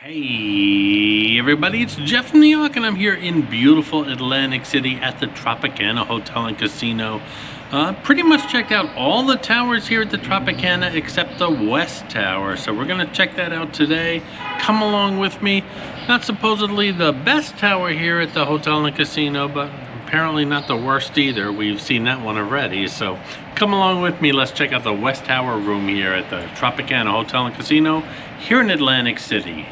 Hey everybody, it's Jeff from New York, and I'm here in beautiful Atlantic City at the Tropicana Hotel and Casino. Pretty much checked out all the towers here at the Tropicana except the West Tower, so we're gonna check that out today. Come along with me. Not supposedly the best tower here at the Hotel and Casino, but apparently not the worst either. We've seen that one already, so come along with me. Let's check out the West Tower room here at the Tropicana Hotel and Casino here in Atlantic City.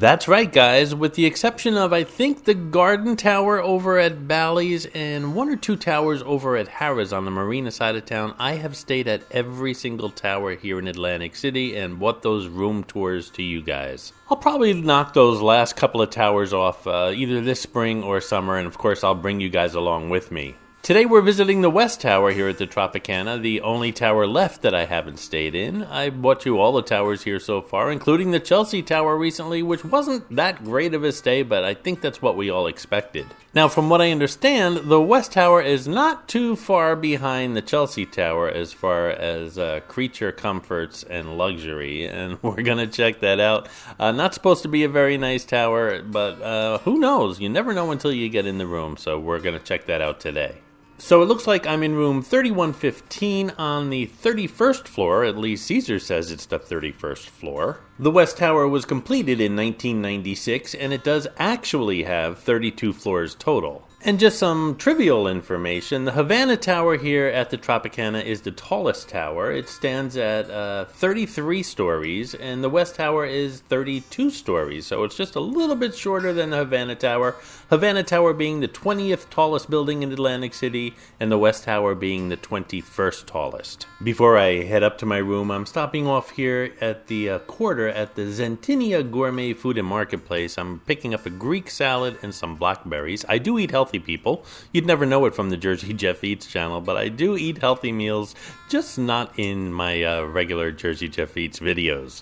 That's right, guys, with the exception of, I think, the Garden Tower over at Bally's and one or two towers over at Harrah's on the marina side of town, I have stayed at every single tower here in Atlantic City and brought those room tours to you guys. I'll probably knock those last couple of towers off either this spring or summer, and of course I'll bring you guys along with me. Today we're visiting the West Tower here at the Tropicana, the only tower left that I haven't stayed in. I brought you all the towers here so far, including the Chelsea Tower recently, which wasn't that great of a stay, but I think that's what we all expected. Now, from what I understand, the West Tower is not too far behind the Chelsea Tower as far as creature comforts and luxury, and we're going to check that out. Not supposed to be a very nice tower, but who knows? You never know until you get in the room, so we're going to check that out today. So it looks like I'm in room 3115 on the 31st floor, at least Caesar says it's the 31st floor. The West Tower was completed in 1996, and it does actually have 32 floors total. And just some trivial information, the Havana Tower here at the Tropicana is the tallest tower. It stands at 33 stories, and the West Tower is 32 stories, so it's just a little bit shorter than the Havana Tower. Havana Tower being the 20th tallest building in Atlantic City, and the West Tower being the 21st tallest. Before I head up to my room, I'm stopping off here at the quarter at the Zentinia Gourmet Food and Marketplace. I'm picking up a Greek salad and some blackberries. I do eat healthy, people. You'd never know it from the Jersey Jeff Eats channel, but I do eat healthy meals, just not in my regular Jersey Jeff Eats videos.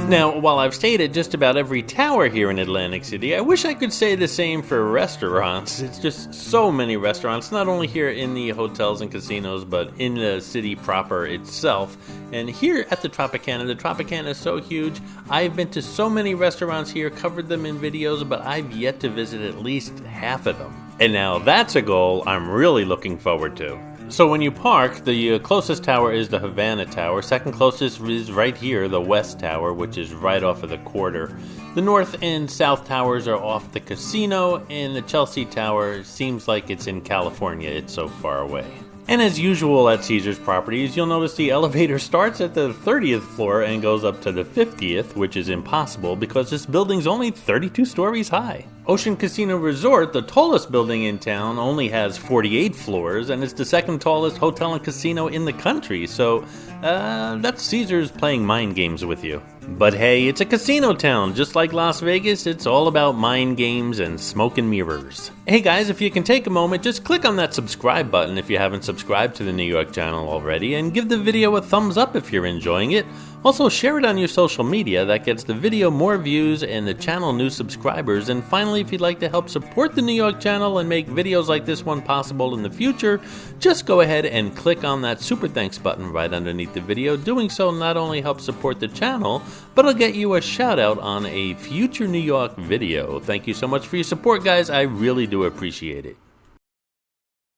Now, while I've stayed at just about every tower here in Atlantic City, I wish I could say the same for restaurants. It's just so many restaurants, not only here in the hotels and casinos, but in the city proper itself. And here at the Tropicana is so huge. I've been to so many restaurants here, covered them in videos, but I've yet to visit at least half of them. And now that's a goal I'm really looking forward to. So when you park, the closest tower is the Havana Tower. Second closest is right here, the West Tower, which is right off of the quarter. The North and South Towers are off the casino, and the Chelsea Tower seems like it's in California. It's so far away. And as usual at Caesars Properties, you'll notice the elevator starts at the 30th floor and goes up to the 50th, which is impossible because this building's only 32 stories high. Ocean Casino Resort, the tallest building in town, only has 48 floors, and it's the second tallest hotel and casino in the country, so that's Caesars playing mind games with you. But hey, it's a casino town, just like Las Vegas. It's all about mind games and smoke and mirrors. Hey guys, if you can take a moment, just click on that subscribe button if you haven't subscribed to the New York channel already, and give the video a thumbs up if you're enjoying it. Also, share it on your social media. That gets the video more views and the channel new subscribers. And finally, if you'd like to help support the New York channel and make videos like this one possible in the future, just go ahead and click on that super thanks button right underneath the video. Doing so not only helps support the channel, but it'll get you a shout out on a future New York video. Thank you so much for your support, guys. I really do appreciate it.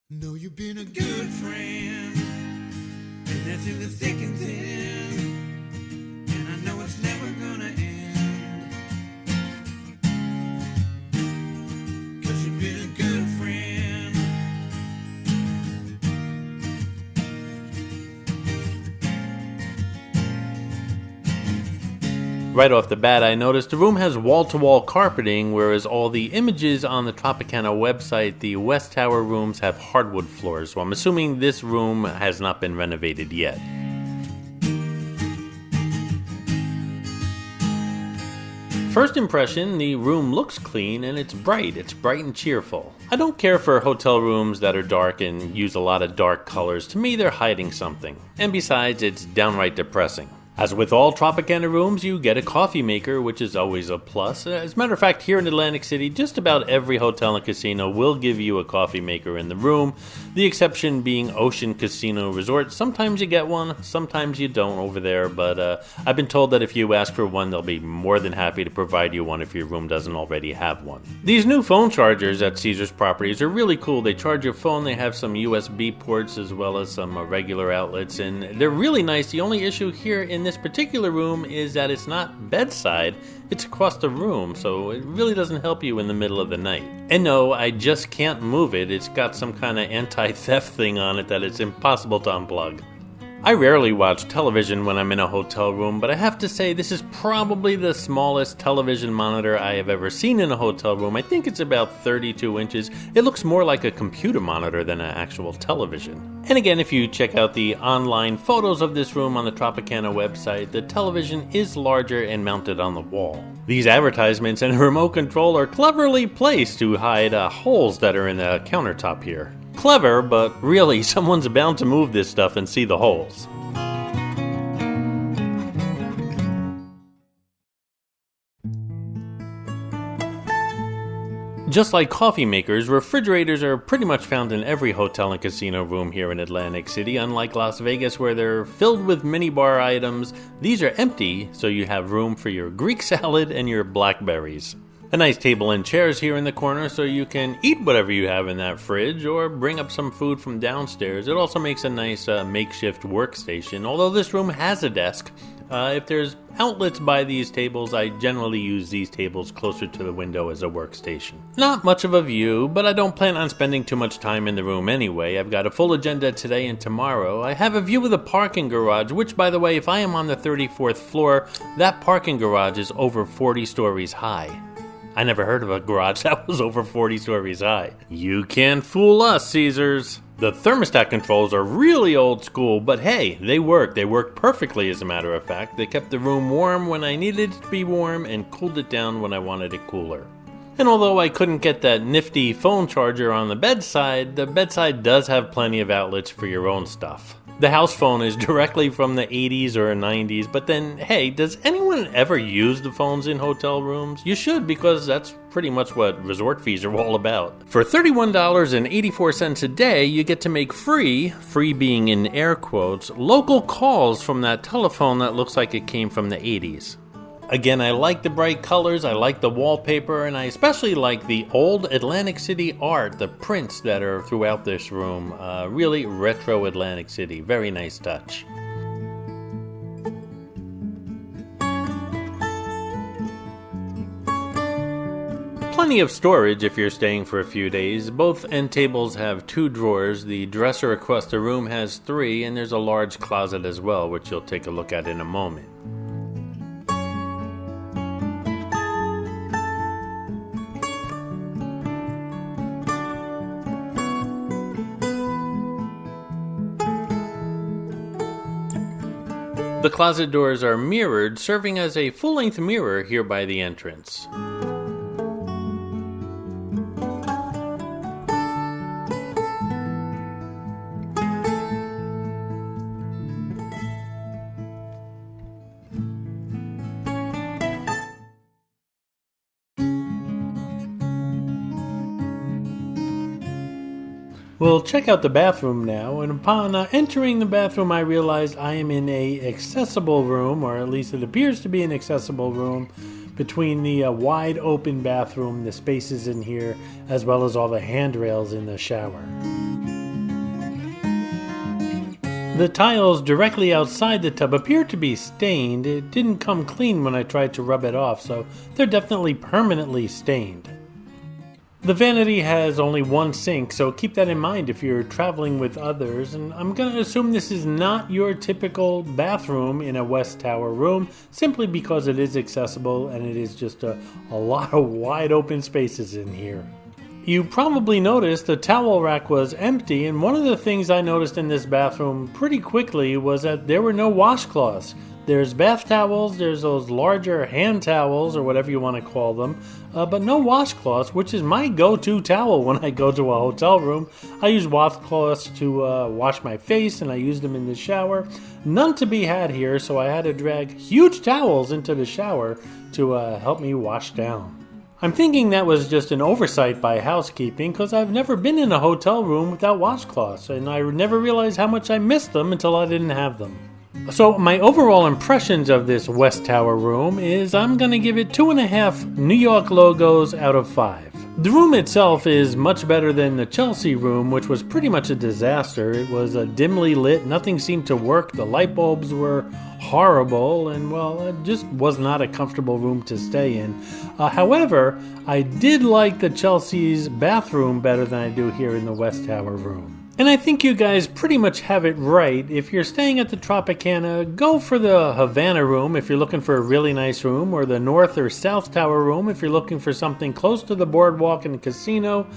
Know you've been a good friend, and that's in the thick and thin. And I know it's never gonna end, 'cause you've been a good friend. Right off the bat, I noticed the room has wall-to-wall carpeting, whereas all the images on the Tropicana website, the West Tower rooms have hardwood floors, so I'm assuming this room has not been renovated yet. First impression, the room looks clean and it's bright and cheerful. I don't care for hotel rooms that are dark and use a lot of dark colors. To me, they're hiding something. And besides, it's downright depressing. As with all Tropicana rooms, you get a coffee maker, which is always a plus. As a matter of fact, here in Atlantic City, just about every hotel and casino will give you a coffee maker in the room, the exception being Ocean Casino Resort. Sometimes you get one, sometimes you don't over there, but I've been told that if you ask for one, they'll be more than happy to provide you one if your room doesn't already have one. These new phone chargers at Caesars Properties are really cool. They charge your phone, they have some USB ports as well as some regular outlets, and they're really nice. The only issue here in this particular room is that it's not bedside, it's across the room, so it really doesn't help you in the middle of the night. And no, I just can't move it. It's got some kind of anti-theft thing on it that it's impossible to unplug. I rarely watch television when I'm in a hotel room, but I have to say this is probably the smallest television monitor I have ever seen in a hotel room. I think it's about 32 inches. It looks more like a computer monitor than an actual television. And again, if you check out the online photos of this room on the Tropicana website, the television is larger and mounted on the wall. These advertisements and remote control are cleverly placed to hide holes that are in the countertop here. Clever, but really, someone's bound to move this stuff and see the holes. Just like coffee makers, refrigerators are pretty much found in every hotel and casino room here in Atlantic City. Unlike Las Vegas, where they're filled with minibar items, these are empty, so you have room for your Greek salad and your blackberries. A nice table and chairs here in the corner so you can eat whatever you have in that fridge or bring up some food from downstairs. It also makes a nice makeshift workstation, although this room has a desk. If there's outlets by these tables, I generally use these tables closer to the window as a workstation. Not much of a view, but I don't plan on spending too much time in the room anyway. I've got a full agenda today and tomorrow. I have a view of the parking garage, which, by the way, if I am on the 34th floor, that parking garage is over 40 stories high. I never heard of a garage that was over 40 stories high. You can't fool us, Caesars. The thermostat controls are really old school, but hey, they work. They work perfectly, as a matter of fact. They kept the room warm when I needed it to be warm and cooled it down when I wanted it cooler. And although I couldn't get that nifty phone charger on the bedside does have plenty of outlets for your own stuff. The house phone is directly from the 80s or 90s, but then, hey, does anyone ever use the phones in hotel rooms? You should, because that's pretty much what resort fees are all about. For $31.84 a day, you get to make free being in air quotes, local calls from that telephone that looks like it came from the 80s. Again, I like the bright colors, I like the wallpaper, and I especially like the old Atlantic City art, the prints that are throughout this room. Really retro Atlantic City. Very nice touch. Plenty of storage if you're staying for a few days. Both end tables have 2 drawers. The dresser across the room has 3, and there's a large closet as well, which you'll take a look at in a moment. The closet doors are mirrored, serving as a full-length mirror here by the entrance. We'll check out the bathroom now, and upon entering the bathroom I realized I am in a accessible room, or at least it appears to be an accessible room, between the wide open bathroom, the spaces in here, as well as all the handrails in the shower. The tiles directly outside the tub appear to be stained. It didn't come clean when I tried to rub it off, so they're definitely permanently stained. The vanity has only one sink, so keep that in mind if you're traveling with others, and I'm going to assume this is not your typical bathroom in a West Tower room, simply because it is accessible and it is just a lot of wide open spaces in here. You probably noticed the towel rack was empty, and one of the things I noticed in this bathroom pretty quickly was that there were no washcloths. There's bath towels, there's those larger hand towels or whatever you want to call them, but no washcloths, which is my go-to towel when I go to a hotel room. I use washcloths to wash my face, and I use them in the shower. None to be had here, so I had to drag huge towels into the shower to help me wash down. I'm thinking that was just an oversight by housekeeping, because I've never been in a hotel room without washcloths, and I never realized how much I missed them until I didn't have them. So my overall impressions of this West Tower room is I'm going to give it 2.5 New York logos out of 5. The room itself is much better than the Chelsea room, which was pretty much a disaster. It was dimly lit, nothing seemed to work, the light bulbs were horrible, and well, it just was not a comfortable room to stay in. However, I did like the Chelsea's bathroom better than I do here in the West Tower room. And I think you guys pretty much have it right. If you're staying at the Tropicana, go for the Havana room if you're looking for a really nice room, or the North or South Tower room if you're looking for something close to the Boardwalk and the casino.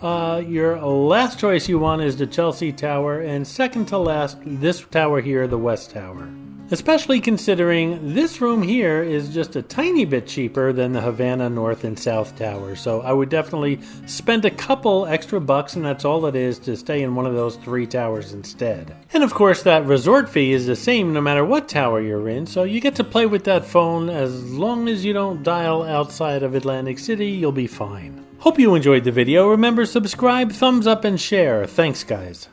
Your last choice you want is the Chelsea Tower, and second to last, this tower here, the West Tower. Especially considering this room here is just a tiny bit cheaper than the Havana North and South Tower. So I would definitely spend a couple extra bucks, and that's all it is, to stay in one of those 3 towers instead. And of course that resort fee is the same no matter what tower you're in, so you get to play with that phone. As long as you don't dial outside of Atlantic City, you'll be fine. Hope you enjoyed the video. Remember, subscribe, thumbs up, and share. Thanks guys.